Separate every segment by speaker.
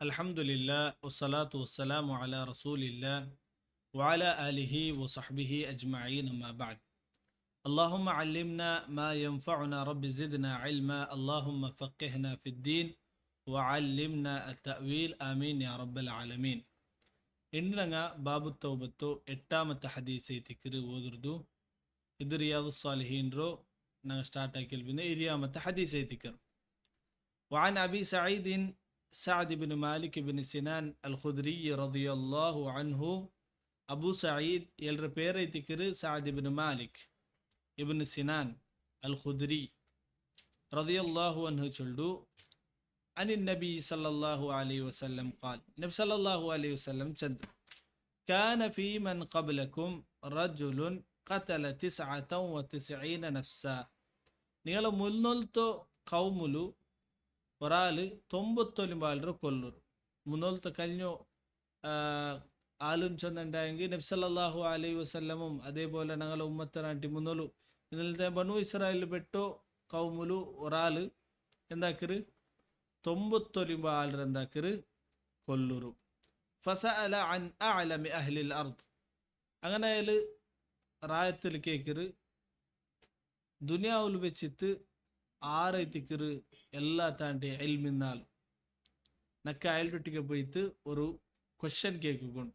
Speaker 1: Alhamdulillah, wassalatu wassalamu ala rasulillah wa ala alihi wa sahbihi ajma'in amma ba'd. Allahumma allimna ma yanfa'una rabbi zidna ilma Allahumma faqihna fid din wa allimna at-ta'wil amin ya rabbal alamin. ಇಂದ್ರಂಗ Babu ತೌಬತ್ತು ಎಟ್ಟಾಮತ್ತ ಹದೀಸ್ ಐತಿಕ್ರು ಓದುರ್ದು ಇದು ರಿಯಾದು ಸಾಲಿಹೀನ್ರು ನಂಗೆ start ಆಕಿಲ್ಬಿಂದ ಇರಿಯಾಮತ್ತ ಹದೀಸ್ ಐತಿಕರು وعن أبي سعيد سعد بن مالك بن سنان الخدري رضي الله عنه أبو سعيد يلر بير يتكر سعد بن مالك ابن سنان الخدري رضي الله عنه چلدو عن النبي صلى الله عليه وسلم قال نبي صلى الله عليه وسلم چند كان في من قبلكم رجل قتل 99 نفسا നിങ്ങൾ മുന്നോൽത്തോ കൗമുലു ഒരാൾ 99 ആളുടെ കൊല്ലൂർ മുന്നോലത്തെ കഴിഞ്ഞു ആലോചിച്ചുണ്ടായെങ്കിൽ നബി സല്ലല്ലാഹു അലൈഹി വസല്ലമും അതേപോലെ ഞങ്ങളെ ഉമ്മത്തനാട്ടി മുന്നോലു ഇന്നലത്തെ ബനു ഇസ്രായേലിൽ പെട്ടോ കൗമുലു ഒരാൾ എന്താക്കര് 99 ആളുടെ എന്താക്കര് കൊല്ലൂರು ഫസഅല അൻ അഅലമി അഹ്ലിൽ അർദ് അങ്ങനെ അയാൾ റായത്തിൽ കേക്കര് ദുനിയാവിൽ വെച്ചിട്ട് ആറൈത്തിക്കറ് എല്ലാ താണ്ടി എൽമിന്നാൽ നക്ക അയൽട്ടൊട്ടിക്ക് പോയിട്ട് ഒരു ക്വസ്റ്റ്യൻ കേൾക്കുന്നു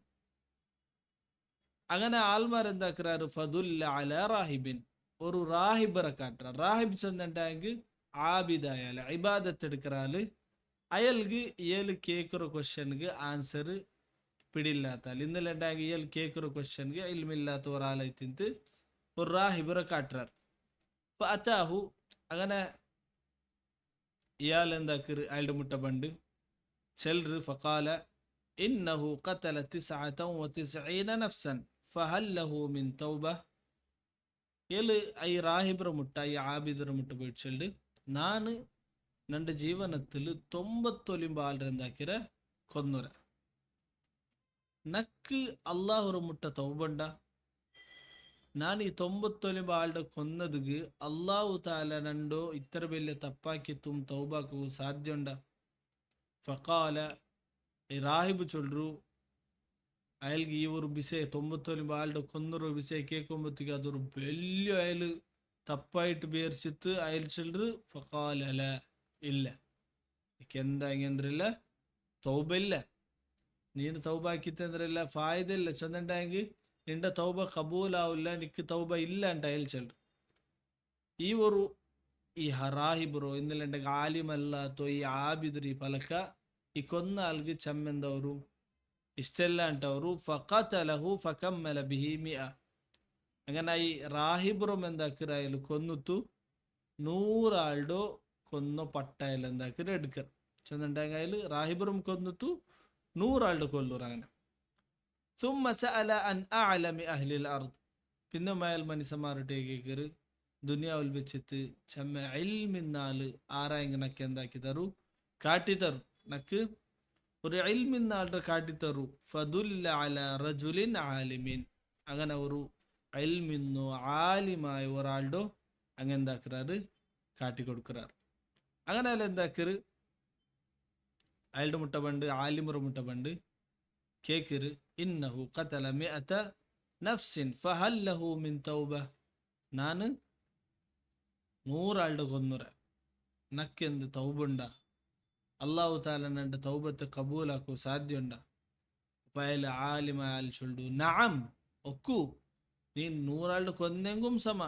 Speaker 1: അങ്ങനെ ആൾമാർ എന്താക്കുறாரு ഫദുല്ല അല റാഹിബിൻ ഒരു റാഹിബറെ കാട്ടുற റാഹിബ് சொன்னண்டாங்க ஆபிதாயால இபாதத் எடுக்கறாரு அயல்கு ஏழு கேக்குற क्वेश्चनக்கு ஆன்சர் பிடில்லாதால் இன்னலண்டாங்க ஏழு கேக்குற क्वेश्चनக்கு இல்மில்லாத ஒரு ஆளை திந்து ஒரு റാഹിബറെ காட்டுறார் ഫഅതാഹു അങ്ങനെ ഇയാൾ എന്താക്കറ് അയാളുടെ മുട്ട പണ്ട് ചെൽറ് ഫഖാല ഇന്നഹു ഖതല 99 നഫ്സൻ ഫഹൽ ലഹു മിൻ തൗബ ഏല് ഈ റാഹിബറ മുട്ട ഈ ആബിദറ മുട്ട പോയിട്ട് ചെല്ല് ನಾನು ನನ್ನ ಜೀವನത്തിൽ 99 ಆಳ್ರ എന്താക്കിற കൊന്നുര നക്ക് അള്ളാഹുറ മുട്ട തൗബണ്ട ನಾನು ಈ 99 ಆಳ್ಡ ಕೊನ್ನದಿಗೆ ಅಲ್ಲಾಹು ತಾಲ ನಂಡೋ ಇತರ ಬೆಲೆ ತಪ್ಪಾಕಿ ತುಮ್ ತೌಬಾಕು ಸಾಧ್ಯ ಉಂಡ ಫಕಾಲ ಈ ರಾಹಿಬು ಚೊಲ್ರು ಅಯಲ್ಗೆ ಇವರು ಬಿಸೆ 99 ಆಳ್ಡ ಕೊನ್ನರು ಬಿಸೆ ಕೇಕೊಂಬತ್ತಿಗೆ ಅದ್ರ ಬೆಲ್ಲು ಅಯಲು ತಪ್ಪಾയിട്ട് ಬೇರ್ಸಿತ್ತು ಅಯಲ್ ಚೊಲ್ರು ಫಕಾಲ ಅಲ ಇಲ್ಲ ಕೆಂದ ಹಂಗಂದ್ರಿಲ್ಲ ತೌಬ ಇಲ್ಲ ನೀನು ತೌಬಾಕಿತ್ತಂದ್ರಿಲ್ಲ ಫಾಯ್ದೆ ಇಲ್ಲ ಚಂದಂಡಂಗಿ ನಿಂಡ ತೌಬ ಕಬೂಲಾವಿಲ್ಲ ನಿಕ್ಕ ತೌಬ ಇಲ್ಲ ಅಂತ ಹೇಳ್ಚಲ್ರು ಈ ಒಂದು ಈ ಹರಾಹಿಬರು ಇಂದಲೆಂಡ ಆಲಿಮಲ್ಲ ತೋ ಈ ಆಬಿದ್ರು ಈ ಫಲಕ ಈ ಕೊನ್ನ ಅಲ್ಗೆ ಚಮ್ಮೆಂದವರು ಇಷ್ಟೆಲ್ಲ ಅಂತವರು ಫಕತಲಹು ಫಕಮ್ಮಲ ಬಿಹಿ ಮಿಅ അങ്ങനെ ഈ റാഹിബുറും എന്താക്കിറായാലും കൊന്നുത്തു 100 ആളുടെ കൊന്നു പട്ടായാലും എന്താക്കിറ എടുക്കർ ചെന്നുണ്ടെങ്കിൽ റാഹിബുറും കൊന്നുത്തു 100 ആളുടെ കൊല്ലൂർ അങ്ങനെ ثم سأل عن أعلم أهل الأرض പിന്നെ അയാൾ മനുഷ്യന്മാരുടെ കേക്കറ് ദുനിയാവിൽ വെച്ചിട്ട് ചമ്മ ഇൽമിന്നാല് ആരായെങ്കിൽ നക്ക് എന്താക്കി തരൂ കാട്ടിത്തരു നക്ക് ഒരു ഇൽമിന്നാളുടെ കാട്ടിത്തരു ഫദുല്ല അല റജുലിൻ ആലിമിൻ അങ്ങനെ ഒരു ഇൽമിന്നോ ആലിമായ ഒരാളുടെ അങ്ങനെ എന്താക്കുறாரு കാട്ടിക്കൊടുക്കുறாரு അങ്ങനെ അയാൾ എന്താക്കറ് അയാളുടെ മുട്ട പണ്ട് ആലിമുറ മുട്ട പണ്ട് കേക്കറ് ഇന്നഹു ഖതല 100 നഫ്സിൻ ഫഹൽ ലഹു മിൻ തൗബ ನಾನು 100 ആളുടെ കൊന്നുര നക്കെന്ത് തൗബുണ്ട അല്ലാഹു തആല നന്റെ തൗബത്തെ കബൂലാക്കു സാധ്യമുണ്ട പയല ആലിമ ആൽ ചൊല്ലു നഅം ഒക്കു നീ 100 ആളുടെ കൊന്നെങ്കും സമ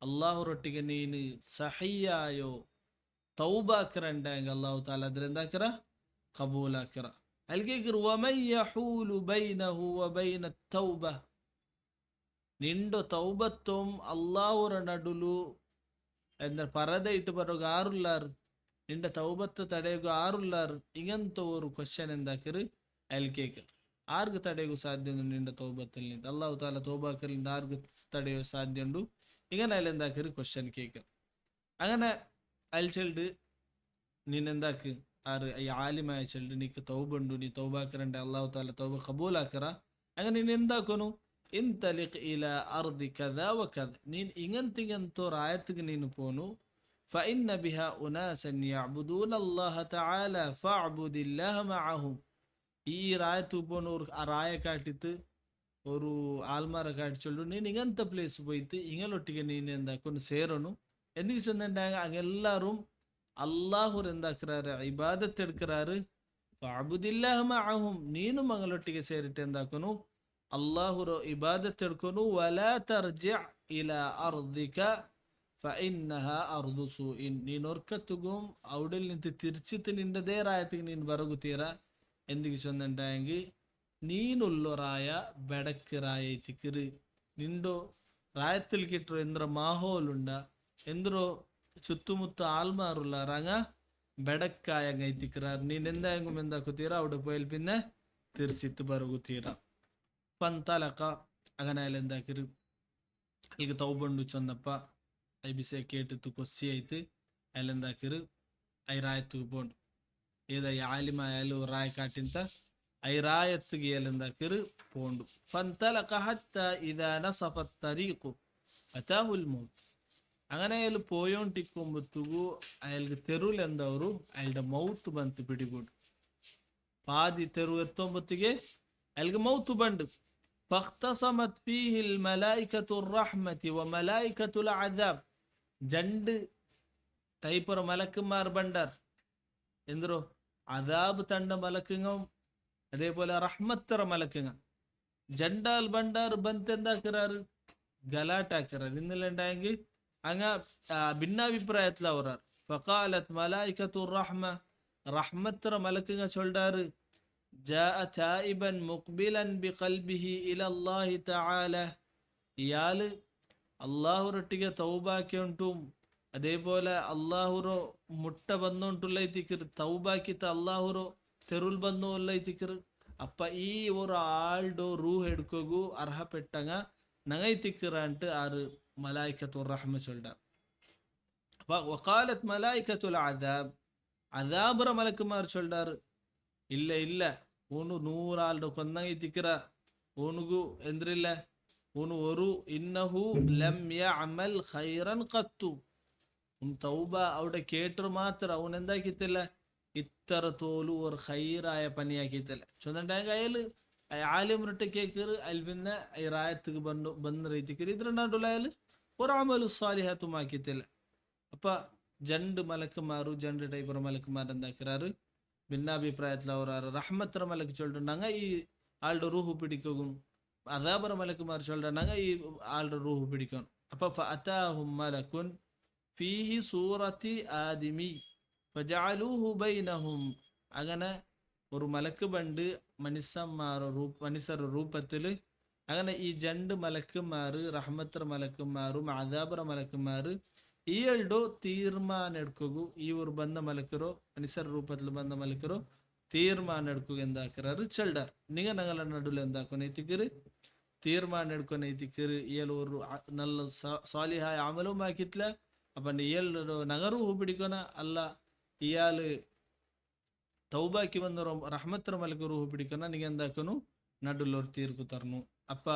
Speaker 1: അല്ലാഹുറൊട്ടിಗೆ ನೀನು സഹിയായോ തൗബാക്കറണ്ടാങ്ക അല്ലാഹു തആല ಅದರೆಂದಾಕರ ಕಬೂಲಾಕರ അൽഗേക്കർ വമൻ യഹൂലു ബൈനഹു വബൈന തൗബ നിന്റെ തൗബത്തും അല്ലാഹുര നടുലു എന്ത പരദയിട്ട് ബರೋಗ ആരുല്ലാർ നിന്റെ തൗബത്ത് തടയുക ആരുല്ലാർ ഇങ്ങനത്തെ ഒരു ക്വസ്റ്റ്യൻ എന്താക്കറ് അൽഗേക്കർ ആർക്ക് തടയുക സാധ്യത നിന്റെ തൗബത്തിൽ നിന്ന് അല്ലാഹു തആല തൗബാക്കലിന്റെ ആർക്ക് തടയുക സാധ്യമുണ്ട് ഇങ്ങനെ അയാൾ എന്താക്കറ് ക്വസ്റ്റ്യൻ കേക്കർ അങ്ങനെ അയാൾ ചെല്ല് നീനെന്താക്ക് ആറ് ഈ ആലിമായ ചെല്ല് നീക്ക് തൗബ ഉണ്ടു നീ തൗബാക്കറണ്ട അല്ലാഹു തആല തൗബ കബൂലാക്കറ അങ്ങനെ നീ എന്താക്കുന്നു ഇൻതലിഖ് ഇല അർദി കദ വ കദ നീൻ ഇങ്ങനത്തെ ആയത്തിക്ക് നീನು പോನು فإن بها أناسا يعبدون الله تعالى فاعبد الله معهم. ഈ റായത്ത് പോണ ഒരു റായ കാട്ടിത്ത് ഒരു ആൽമാര കാട്ടി ചൊല്ലു ನೀನು ಇಂಗಂತ ಪ್ಲೇಸ್ போய்த்து ಇಂಗಲೊಟ್ಟಿಗೆ ನೀನು ಎಂದಾಕೊಂಡು ಸೇರನು ఎందుకు சொன்னாங்க அங்க எல்லாரும் அல்லாஹூர் ಎಂದಾಕ್ರಾರು ಇಬಾದತ್ ಎಡ್ಕ್ರಾರು ಫಾಬುದಿಲ್ಲಾಹ ಮಅಹುಂ ನೀನು ಮಂಗಳೊಟ್ಟಿಗೆ ಸೇರಿಟ್ಟು ಎಂದಾಕನು ಅಲ್ಲಾಹುರ ಇಬಾದತ್ ಎಡ್ಕೊನು ವಲಾ ತರ್ಜಿ ಇಲಾ ಅರ್ದಿಕ ಫಇನ್ನಹ ಅರ್ದು ಸೂಇನ್ ನೀನು ಒರ್ಕತ್ತುಗುಂ ಅವುಡಲ್ ನಿಂತು ತಿರ್ಚಿತ್ತು ನಿಂಡದೇ ರಾಯತಿಗೆ ನೀನು ಬರಗುತ್ತೀರ ఎందుకు சொன்னாங்க ನೀನುಲ್ಲೋ ರಾಯ ಬೆಡಕ್ ರಾಯ ತಿಕ್ಕಿರು ನಿಂಡೋ ರಾಯത്തിൽ കിട്ടോ ಎಂದ್ರ മാഹോലുണ്ട ಎಂದ್ರೋ ചുറ്റുമുത്ത ആൽമാറുള്ള ರಂಗ ಬೆಡಕ್ಕಾಯಂಗ ಐತಿಕ್ರಾർ ನೀನ್ ಎಂದಾಯಂಗು ಎಂದಾಕುತ್ತೀರ അവിടെ പോയാൽ പിന്നെ തിരിച്ചിട്ട് ബറുകുത്തീര പന്തലക അങ്ങനെ അയാൾ എന്താക്കിரு അയാൾക്ക് തൗബണ്ടു ചൊന്നപ്പ ಐಬಿಸೆ ಕೇಟಿತ್ತು ಕೊಸ್ಸಿ ಐತಿ ಅಯಾಲ್ ಎಂದಾಕಿರು ಐ ರಾಯತ್ತಿಗೆ ಬೋಂಡು ಏದ ಆಲಿಮ ಅಯಾಲು ರಾಯ ಕಾಟಿಂತ ಐ ರಾಯತ್ತಿಗೆ ಅಯಾಲ್ ಎಂದಾಕಿರು പോണ്ടു فانطلق حتى اذا نصف الطريق اتاه الموت അങ്ങനെ അയാൾ പോയോണ്ടിരിക്കുമ്പോഴത്തേക്കു അയാൾക്ക് തെരുവിൽ എന്തവരു അയാളുടെ മൗത്ത് ಬಂತು പിടികൂಡು പാതി തെരുവ് എത്തുമ്പോഴത്തേക്ക് അയാൾക്ക് മൗത്ത് ಬಂದು فاختصمت فيه الملائكة الرحمة وملائكة العذاب രണ്ട് ടൈപ്പർ മലക്കുമാർ ബണ്ടാർ എന്തോ അദാബ് തണ്ട മലക്കുങ്ങും അതേപോലെ റഹ്മത്തറ മലക്കുങ്ങ ജണ്ടാൽ ബണ്ടാർ ബന്തെന്താക്കിറാറ് ഗലാട്ടാക്കിറാറ് ഇന്നലെ ഉണ്ടായെങ്കിൽ അങ്ങ ഭിന്നാഭിപ്രായത്തിൽ അവരാർ ഫഖാലത്ത് മലായികത്തുർ റഹ്മ റഹ്മത്തറ മലക്കുങ്ങ ചൊല്ലാറ് ജാഅ തായിബൻ മുഖ്ബിലൻ ബിഖൽബിഹി ഇലല്ലാഹി തആല ഇയാള് അള്ളാഹുരൊട്ടിಗೆ തൗബാക്കി ഉണ്ടും അതേപോലെ അള്ളാഹുറോ മുട്ട വന്നോണ്ടുള്ളൈത്തിക്കറ് തൗബാക്കിത്ത അള്ളാഹുറോ തെരുൾ ಬಂದೋಲ್ಲೈತಿಕರು ಅಪ್ಪ ಈ ഒരു ആളുടെ റൂഹ് എടുക്കുകു അർഹപ്പെട്ടങ്ങ നങ്ങൈത്തിക്കറാണ്ട് ആറ് മലായികത്തുർ റഹ്മ ചൊല്ലാർ അപ്പൊ വഖാലത്ത് മലായികത്തുൽ അദാബ് അദാബറ മലക്കുമാർ ചൊല്ലാറ് ഇല്ല ഇല്ല ഓನು 100 ആളുടെ കൊന്നങ്ങൈത്തിക്കറ ഓനുഗു എന്തിരില്ല ഓನು ഒരു ഇന്നഹു ലം യഅമൽ ഖൈറൻ ഖത്തു തൗബ അവിടെ കേട്ടു മാത്രം അവൻ എന്താക്കിത്തില്ല ഇത്ര തോലു ഒരു ഖൈറായ പണിയാക്കിത്തില്ല ചൊന്നിട്ടാങ്ക അയാള് ആലിമറിട്ട് കേക്കറ് അതിൽ പിന്നെ റായത്തുക്ക് ಬಂದ ರೀತಿക്ക് ഇത്രണ്ടാണ്ടുള്ള അയാൾ ഒരു അമലു സാലിഹത്തും ആക്കിത്തില്ല അപ്പൊ രണ്ട് മലക്കുമാರು രണ്ട് ടൈപ്പർ മലക്കുമാർ എന്താക്കിറാറ് ഭിന്നാഭിപ്രായത്തിൽ അവർ റഹ്മത്തറ മലക്ക് ചൊല്ലിട്ടുണ്ടാങ്ക ഈ ആളുടെ റൂഹ് പിടിക്കും അദാബറ മലക്കുമാർ ചൊല്ലിട്ടുണ്ടാങ്ക ഈ ആളുടെ റൂഹ് പിടിക്കണം അപ്പൊ ഫഅതാഹും മലക്കുൻ ഫീഹി സൂറത്തി ആദിമി ഫജഅലൂഹു ബൈനഹും അങ്ങനെ ഒരു മലക്ക് ബണ്ട് മനുഷ്യരുടെ രൂപത്തിൽ അങ്ങനെ ഈ രണ്ട് മലക്കുമാർ റഹ്മത്തറ മലക്കുമാരും അദാബറ മലക്കുമാർ ഈയൾഡോ തീർമാനം എടുക്കുകു ഈ ഒരു ಬಂದ മലക്കരോ മനുഷ്യರ ರೂಪത്തിൽ ಬಂದ മലക്കരോ തീർമാനം എടുക്കുക എന്താക്കാറ് ചെಲ್ಡಾರ್ ನಿಗ ನಗಲ ನಡುಲು എന്താക്കൊനೈತಿക്കರು തീർമാനം എടുക്കൊനೈತಿക്കರು ഇയാൾ ഒരു നല്ല സാലിഹായ അമലും ആക്കിത്തില്ല അപ്പൊ ഇയാൾ നഗරු ಹೂ പിടിക്കോന അല്ല ഇയാൾ തൗബാക്കി വന്നರೋ റഹ്മത്തറ മലക്കರು ಹೂ പിടിക്കോന ನಿಗ എന്താക്കನು ನಡುಲು ഒരു തീർപ്പ് തർന്നു അപ്പ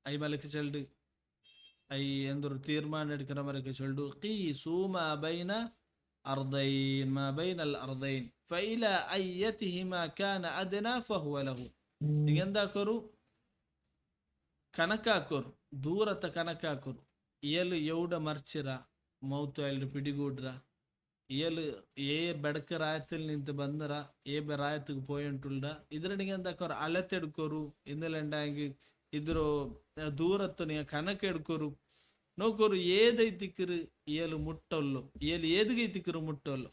Speaker 1: ഐ മലക്ക് ചെൽഡ് ഐ എന്തൊരു തീർമാനം എടുക്കുന്ന മലക്ക് ചൊല്ലു ഖീസു മാ ബൈന അർദൈൻ മാ ബൈനൽ അർദൈൻ ഫഇല അയ്യതിഹിമാ കാന അദ്നാ ഫഹുവ ലഹു നിങ്ങൾ എന്താക്കരു കണക്കാക്കരു ദൂരത്തെ കണക്കാക്കരു ഇയല് എവിടെ മറിച്ചിറ മൗത്ത് അയാളുടെ പിടികൂടുക ഇയല് ഏ ബെടക്ക് റായത്തിൽ നിന്ന് ಬಂದರ ഏ റായത്തിക്ക് പോയിട്ടുള്ള ഇതിന് നിങ്ങൾ എന്താക്കരു അലത്തെടുക്കരു ഇന്നലെ ഉണ്ടായെങ്കിൽ ഇതൊരു ദൂരത്ത് നിങ്ങൾ കണക്കെടുക്കരു നോക്കൊരു ഏതൈത്തിക്കറ് ഇയല് മുട്ടല്ലോ ഇയല് ഏതുകൈത്തിക്കറ് മുട്ടല്ലോ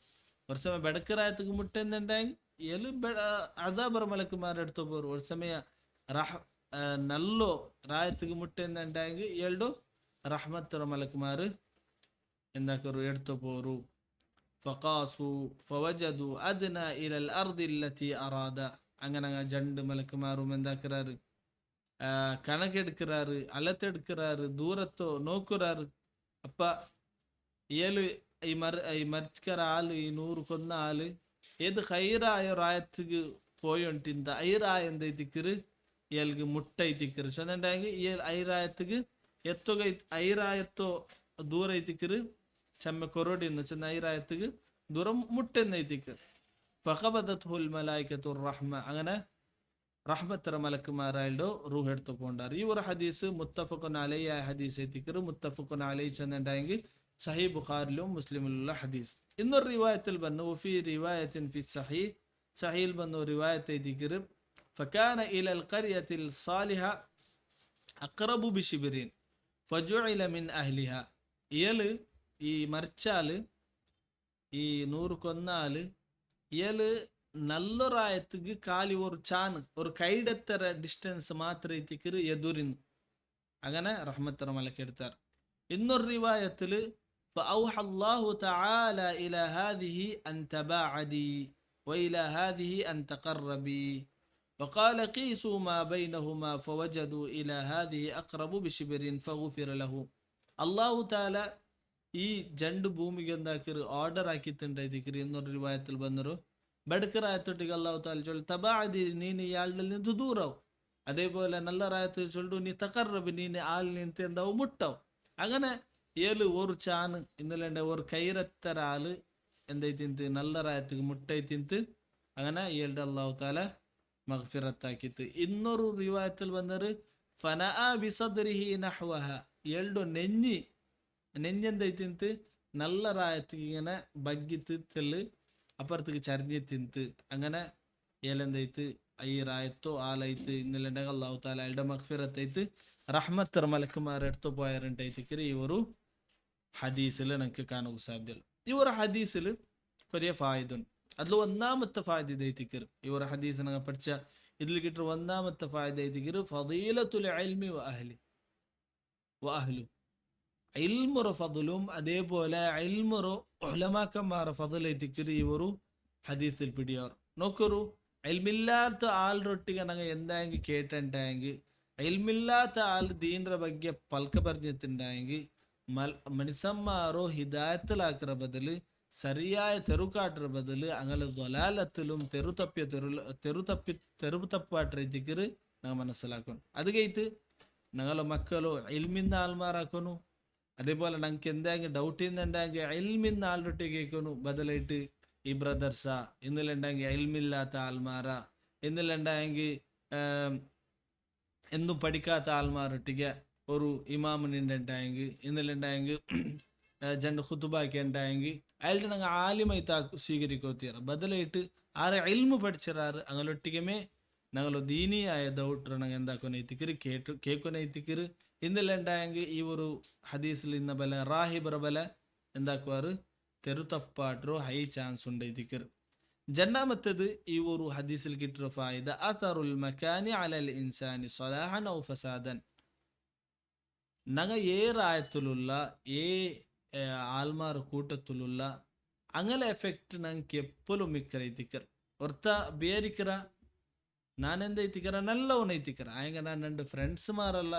Speaker 1: ഒരു സമയം ബെടക്ക് റായത്തിക്ക് മുട്ട എന്നുണ്ടെങ്കിൽ ഇയല് അദാബറ മലക്കുമാരെടുത്തു പോരും ഒരു സമയം നല്ലോ റായത്തിക്ക് മുട്ട എന്നുണ്ടെങ്കിൽ ഇയാളുടെ റഹ്മത്തറ മലക്കുമാർ എന്താക്കರು എടുത്തു പോരു ഫഖാസു ഫവജദു അദ്ന ഇലൽ അർദി അല്ലതി അറാദ അങ്ങനെ രണ്ട് മലക്കുമാരും എന്താക്കറാറ് കണക്കെടുക്கிறாரு അലത്തെടുക്கிறாரு ദൂരത്തോ നോക്കുறாரு അപ്പ ഇയാള് ഈ മരിച്ചിക്കറ ആള് ഈ 100 കൊന്ന ആള് ഏത് ഹൈറായ റായത്തിക്ക് പോയോണ്ടിന്ത ഐറായ എന്തൈത്തിക്കറ് ഇയാൾക്ക് മുട്ട ಐತಿക്കറ് ചൊന്നുണ്ടെങ്കിൽ ഈ ഐറായത്തിക്ക് എത്തുക ഐറായത്തോ ദൂര ಐತಿക്കറ് ചെമ്മ കൊറോടി എന്ന് വെച്ചാൽ നൈറായത്തുക്ക് ദൂരം മുട്ടെന്നൈത്തിക്ക് ഫഖബദത്ഹുൽ മലായികത്തുർ റഹ്മ അങ്ങനെ റഹ്മത്തര മലക്കുമാരായല്ലോ റൂഹ് എടുത്തു പോണ്ടാറ്. ഈ ഒരു ഹദീസ് മുത്തഫഖുൻ അലൈഹി ഹദീസ് എത്തിക്കറ്. മുത്തഫഖുൻ അലൈഹി ചെന്നുണ്ടെങ്കിൽ സഹീ ബുഖാരിലും മുസ്ലിമിലുള്ള ഹദീസ്. ഇന്നൊരു റിവായത്തിൽ വന്നു ഫി റിവായത്തിൻ ഫി സഹീഹ്, സഹീൽ വന്നു റിവായത്ത് എത്തിക്കറ് ഫകാന ഇലൽ ഖറിയത്തിൽ സാലിഹ അഖറബു ബിശിബിരിൻ ഫജുഇല മിൻ അഹ്ലിഹ. ഇയാള് ഈ മരിച്ചാല് ഈ 100 കൊന്നാല് ഇയാള് നല്ലൊരായത്തുക്ക് കാലി ഒരു ചാന് ഒരു കൈടെത്തര ഡിസ്റ്റൻസ് മാത്രം എത്തിക്കറ് എതുരിന്നു അങ്ങനെ റഹ്മത്തര മലക്കെടുത്താർ. ഇന്നൊരു റിവായത്തില് فأوحى الله تعالى إلى هذه أن تباعدي وإلى هذه أن تقربي وقال قيسوا ما بينهما فوجدوا إلى هذه أقرب بشبر فغفر له. الله تعالى ഈ രണ്ട് ഭൂമിക്ക് എന്താക്കിറ് ഓർഡർ ആക്കിയിട്ടുണ്ടായിരിക്കും എന്നൊരു റിവായത്തിൽ വന്നൊരു ബെടുക്കറായത്തൊട്ടിക്ക് അള്ളാഹു താല ചൊല്ലു തബാഅദി നീന് ഇയാളുടെ നിന്ന് ദൂരാവും. അതേപോലെ നല്ല റായത്തിൽ ചൊല്ലു നീ തഖറബ് നീന് ആൾ നിന്ന് എന്താവും മുട്ടാവും. അങ്ങനെ ഏഴ് ഒരു ചാന് ഇന്നലെ ഒരു കൈരത്തര ആള് എന്തായിത്തിന്ത് നല്ല റായത്തുക്ക് മുട്ടൈത്തിന്ത് അങ്ങനെ ഏഴുടെ അള്ളാഹു താല മഗ്ഫിറത്താക്കിത്ത്. ഇന്നൊരു റിവായത്തിൽ വന്നൊരു ഫനഅ ബിസദ്രിഹി നഹ്വഹ ഏഴുടെ നെഞ്ഞെന്തൈത്തിന്ത് നല്ല റായത്തുക്ക് ഇങ്ങനെ ബഗ്ഗിത്ത് തെല്ല് അപ്പുറത്തേക്ക് ചരിഞ്ഞ് തിന്ത് അങ്ങനെ ഏലെന്തൈത്ത് ഈ റായത്തോ ആലൈത്ത് ഇന്നലെ അള്ളാഹു താല അയാളുടെ മഗ്ഫിറത്തൈത്ത് റഹ്മത്തർ മലക്കുമാരെടുത്തു പോയാറുണ്ടായിത്തിക്കറി ഈ ഒരു ഹദീസിൽ നമുക്ക് കാണുക സാധ്യത. ഈ ഒരു ഹദീസിൽ കുറേ ഫായിദുണ്ട്. അതിൽ ഒന്നാമത്തെ ഫായിദ ഇതൈത്തിക്കർ ഈ ഒരു ഹദീസ് ഞങ്ങൾ പഠിച്ച ഇതിൽ കിട്ടുന്ന ഒന്നാമത്തെ ഫായിദ ഇതൈത്തിക്കർ ഫദീലത്തുൽ ഇൽമി വഅഹ്ലു ഇൽമുറ ഫദലും അതേപോലെ ഇൽമുറ ഉലമാക്കന്മാരെ ഫദലൈത്തിക്കർ ഈ ഒരു ഹദീസിൽ പിടിയാറ്. നോക്കൊരു ഇൽമില്ലാത്ത ആളുടെ ഞങ്ങൾ എന്തായെങ്കിൽ കേട്ടിട്ടുണ്ടായെങ്കിൽ ഇൽമില്ലാത്ത ആൾ ദീനിന്റെ ಬಗ್ಗೆ പൽക്ക പറഞ്ഞിട്ടുണ്ടായെങ്കിൽ മനുഷ്യന്മാരോ ഹിദായത്തിലാക്കുന്ന ബദല് സരിയായ തെറുകാട്ടുற ബദല് അങ്ങനെ ദ്വലാലത്തിലും തെറുതപ്പാട്ട രീതിക്ക് ഞങ്ങൾ മനസ്സിലാക്കണം. അത് കഴിഞ്ഞിട്ട് ഞങ്ങളെ മക്കളോ ഇൽമിന്ന ആൾമാരാക്കണു. അതേപോലെ ഞങ്ങൾക്ക് എന്തെങ്കിലും ഡൗട്ട് ചെയ്യുന്നുണ്ടെങ്കിൽ ഇൽമിന്ന ആളുടെ കേൾക്കണു. ബദലായിട്ട് ഈ ബ്രദർസാ എന്നിലുണ്ടെങ്കിൽ ഇൽമില്ലാത്ത ആൾമാരാ എന്നിലുണ്ടെങ്കിൽ എന്നും പഠിക്കാത്ത ആൾമാരൊട്ടിക്ക് ഒരു ഇമാമിനുണ്ടായെങ്കിൽ ഇന്നലുണ്ടായെങ്കിൽ ജണ്ട് ഖുതുബാക്കി ഉണ്ടായെങ്കിൽ അയാളുടെ ഞങ്ങൾ ആലിമായി സ്വീകരിക്കോത്തിയാറ്. ബദലായിട്ട് ആരെ ഇൽമു പഠിച്ചിറാറ് അങ്ങനൊട്ടികമേ ഞങ്ങൾ ദീനിയായ ദൗട്ട് ഞങ്ങൾ എന്താക്കൊനൈത്തിക്കറ് കേക്കൊനൈത്തിക്കറ്. ഇന്നലുണ്ടായെങ്കിൽ ഈ ഒരു ഹദീസിൽ ഇന്ന ബല റാഹിബറ ബല എന്താക്കുവാറ് തെറുതപ്പാട്ടോ ഹൈ ചാൻസ് ഉണ്ടൈത്തിക്കറ്. രണ്ടാമത്തേത് ഈ ഒരു ഹദീസിൽ കിട്ടുന്ന ഫായിദ അതറുൽ മക്കാനി അലൽ ഇൻസാനി സ്വലാഹൻ ഔ ഫസാദൻ. ഞങ്ങൾ റായത്തിലുള്ള ആൽമാർ കൂട്ടത്തിലുള്ള അങ്ങനെ എഫക്റ്റ് ഞങ്ങൾക്ക് എപ്പോഴും മിക്കറൈത്തിക്കർ. ഒർത്ത ಬೇರಿಕರ ನಾನೆಂದೈತಿಕರ ನಲ್ಲವನೈತಿಕರ ಆಯಂಗ ನಾನು ನನ್ನ ಫ್ರೆಂಡ್ಸ್ಮಾರೆಲ್ಲ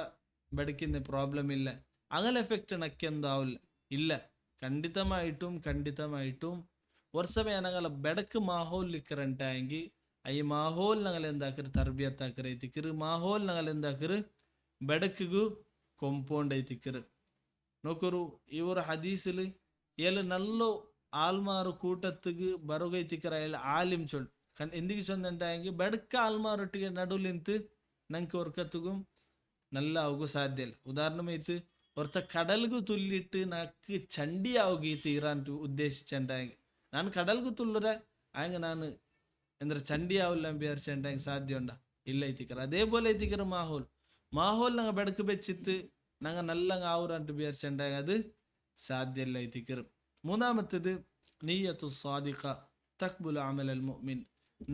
Speaker 1: ಬಡಕಿಂದ ಪ್ರಾಬ್ಲಮ್ ಇಲ್ಲ അങ്ങനെ എഫക്റ്റ് നക്കെന്താവില്ല ഇല്ല. ಖಂಡಿತമായിട്ടും ವರ್ಷವೇ ഞങ്ങൾ ಬೆಡക്ക് മാഹോൽ ലിക്കറണ്ടായെങ്കിൽ ഈ മാഹോൽ ഞങ്ങൾ എന്താക്കറ് തർബിയത്താക്കറ് എത്തിക്കറ്. മാഹോൽ ഞങ്ങൾ എന്താക്കറ് ಬೆಡಕಿಗೂ കൊമ്പൗണ്ട് ಐತಿಕ್ಕರು. നോക്കൊരു ഈ ഒരു ഹദീസിൽ ഏല് നല്ല ആൽമാറ് കൂട്ടത്തുക്ക് ബറുകൈത്തിക്കറ ആലിം ചൊൽ എന്തിക്ക് ചൊന്നുണ്ടായെങ്കിൽ ಬೆಡಕ ആൽമാരൊಟ್ಟಿಗೆ ನಡುவில் ನಿಂತು ನಂಗೆ ಒರ್ಕത്തുകും നല്ല ആവുക സാധ്യല്ല. ഉദാഹരണമായിട്ട് ഒരത്ത കടൽക്ക് തുല്ലിട്ട് നക്ക് ചണ്ടി ആവുക തീരാൻ ഉദ്ദേശിച്ചുണ്ടായെങ്കിൽ ನಾನು ಕಡಲ್ಗೂ ತುಳ್ಳರ ಹಂಗೆ ನಾನು ಅಂದ್ರೆ ಚಂಡಿ ಆವಿಲ್ಲ ವಿಚಾರಿಸಿಂಡಂಗೆ ಸಾಧ್ಯ ಉಂಡ ಇಲ್ಲ ಐತಿಕರ. അതേപോലെ ಐತಿಕರ മാഹോൽ ഞങ്ങൾ ಬೆಡക്ക് വെച്ചിട്ട് ഞങ്ങൾ നല്ല ആവുറാണ്ട് വിചാരിച്ചുണ്ടായെങ്കിൽ അത് സാധ്യല്ല ಐತಿಕರ. മൂന്നാമത്തേത് നീയത്തു സാദിഖ തഖ്ബുൽ അമലൽ മുഅ്മിൻ.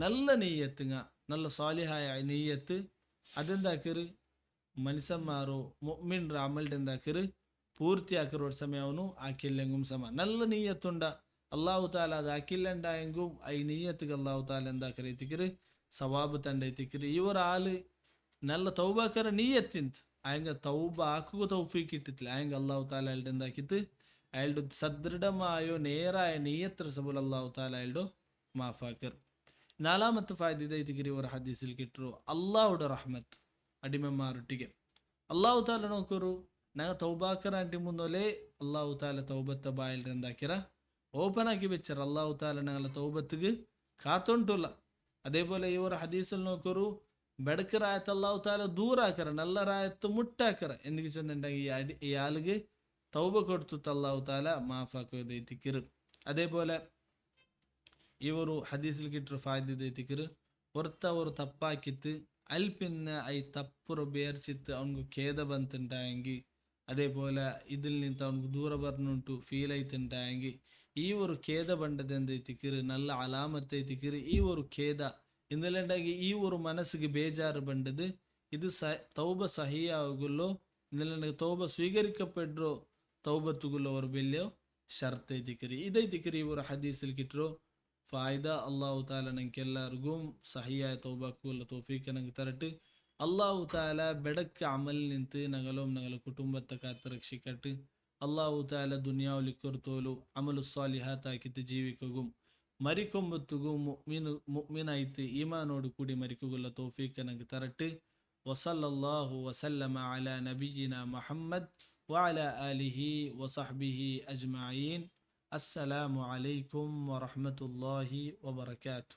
Speaker 1: നല്ല നീയത്തുങ്ങ നല്ല സാലിഹായ നീയത്ത് അതെന്താക്കറ് മനുഷ്യന്മാരോ മുഅ്മിൻರ അമൽടെ എന്താക്കറ് പൂർത്തിയാക്കറ സമയവನು ആക്കില്ലെങ്കും സമ നല്ല നീയത്തുണ്ട അള്ളാഹു താല അത് ആക്കില്ലണ്ടായെങ്കും ഈ നീയത്തുക്ക് അള്ളാഹു താല എന്താക്കറ് ಐತಿಕರು സവാബ് തണ്ട ಐತಿಕರು. ഈ ഒരാള് നല്ല തൗബാക്കറ നീയത്തിന്ത് അയങ്ക തൗബ ആക്കുക തൗഫീക്ക് ഇട്ടിട്ടില്ല അയങ്ക അള്ളാഹു താല അയാളുടെ എന്താക്കിത്ത് അയാളുടെ സദൃഢമായോ നേരായ നീയത്ര സബുൽ അള്ളാഹു താല അയാളുടെ മാഫാക്കർ. നാലാമത്തെ ഫായ്ദ ಐತಿಕರು ഒരു ഹദീസിൽ കിട്ടു അള്ളാഹുടെ റഹ്മത്ത് അടിമന്മാരൊട്ടിಗೆ. അള്ളാഹു താല നോക്കൊരു ನಂಗೆ ತೌಬಾಕರ ಅಂಟಿ ಮುಂದೊಲೆ ಅಲ್ಲಾಹು ತಾಲ ತೌಬತ್ತ ಬಾಯಿಲ್ರಿ ಎಂದಾಕಿರ ಓಪನ್ ಆಗಿ ಬೆಚ್ಚರ ಅಲ್ಲಾಹು ತಾಲ ನಂಗಲ ತೌಬತ್ತಿಗೆ ಕಾತೊಂಟುಲ್ಲ. അതേപോലെ ഇവർ ഹദീസിൽ നോക്കൊരു ബെടക്കറായത്ത് അല്ലാഹു താല ദൂരാക്കറ നല്ലറായത്ത് മുട്ടാക്കറ എന്തൊക്കെ ചെന്നുണ്ടെങ്കിൽ ഈ ആളുക്ക് തൗബ കൊടുത്തു അല്ലാഹു താല മാഫാക്കിറ്. അതേപോലെ ಇವರು ಹದೀಸಿಲ್ ಕಿಟ್ರು ಫಾಯ್ದಿದ್ದ ಹೊರ್ತ ಅವರು ತಪ್ಪಾಕಿತ್ತು ಅಲ್ಪಿನ್ನ ಐ ತಪ್ಪುರು ಬೇರ್ಚಿತ್ತು ಅವನಿಗೆ ಖೇದ ಬಂತುಂಟಾಯಂಗಿ. അതേപോലെ ഇതിൽ നിന്ന് അവനക്ക് ദൂര പറഞ്ഞുಂಟು ഫീൽ ആയിട്ടുണ്ടായെങ്കിൽ ഈ ഒരു ഖേദ ബണ്ടതെന്തിക്കിറ് നല്ല അലാമത്തെത്തിക്കിറ്. ഈ ഒരു ഖേദ ഇന്നലെണ്ടാಗಿ ഈ ഒരു മനസ്സിಗೆ ಬೇಜಾರು ಬಂಡದು ಇದು ತೌಬ ಸಹಿಯಾಗುಲ್ಲೋ ഇന്നലെ ತೌಬ ಸ್ವೀಕರಿക്കപ്പെട്ടോ ತೌಬತ್ತುಗುಲ್ಲೋ ಅವರು ಬೆಲ್ಲೆಯೋ ಷರ್ತ್ ಐತಿಕಿರಿ. ಇದೈತಿಕಿರಿ ಇವರು ಹದೀಸಿಲ್ ಕಿಟ್ರು ഫായിദ. അള്ളാഹു താല ഞങ്ങൾക്ക് എല്ലാവർക്കും സഹിയായ തൗബാക്കുള്ള തോഫീക്ക് ഞങ്ങൾക്ക് തരട്ട്. അള്ളാഹു താല ബെടക്ക് അമൽ നിന്ത് ഞങ്ങളും ഞങ്ങളുടെ കുടുംബത്തെ കാത്ത് രക്ഷിക്കട്ട്. അള്ളാഹു താല ദുനിയാവിലിക്കൊരുത്തോലു അമലു സ്വാലിഹാത്താക്കിത്ത് ജീവിക്കുകയും മരിക്കുമ്പത്തുകും മുഅ്മിനായിട്ട് ഈമാനോട് കൂടി മരിക്കുകയുള്ള തോഫീക്ക് ഞങ്ങൾക്ക് തരട്ട്. വസല്ലല്ലാഹു വസല്ലമ അലാ നബിയിന മുഹമ്മദ് വഅലാ ആലിഹി വസഹ്ബിഹി അജ്മഈൻ. السلام عليكم ورحمة الله وبركاته.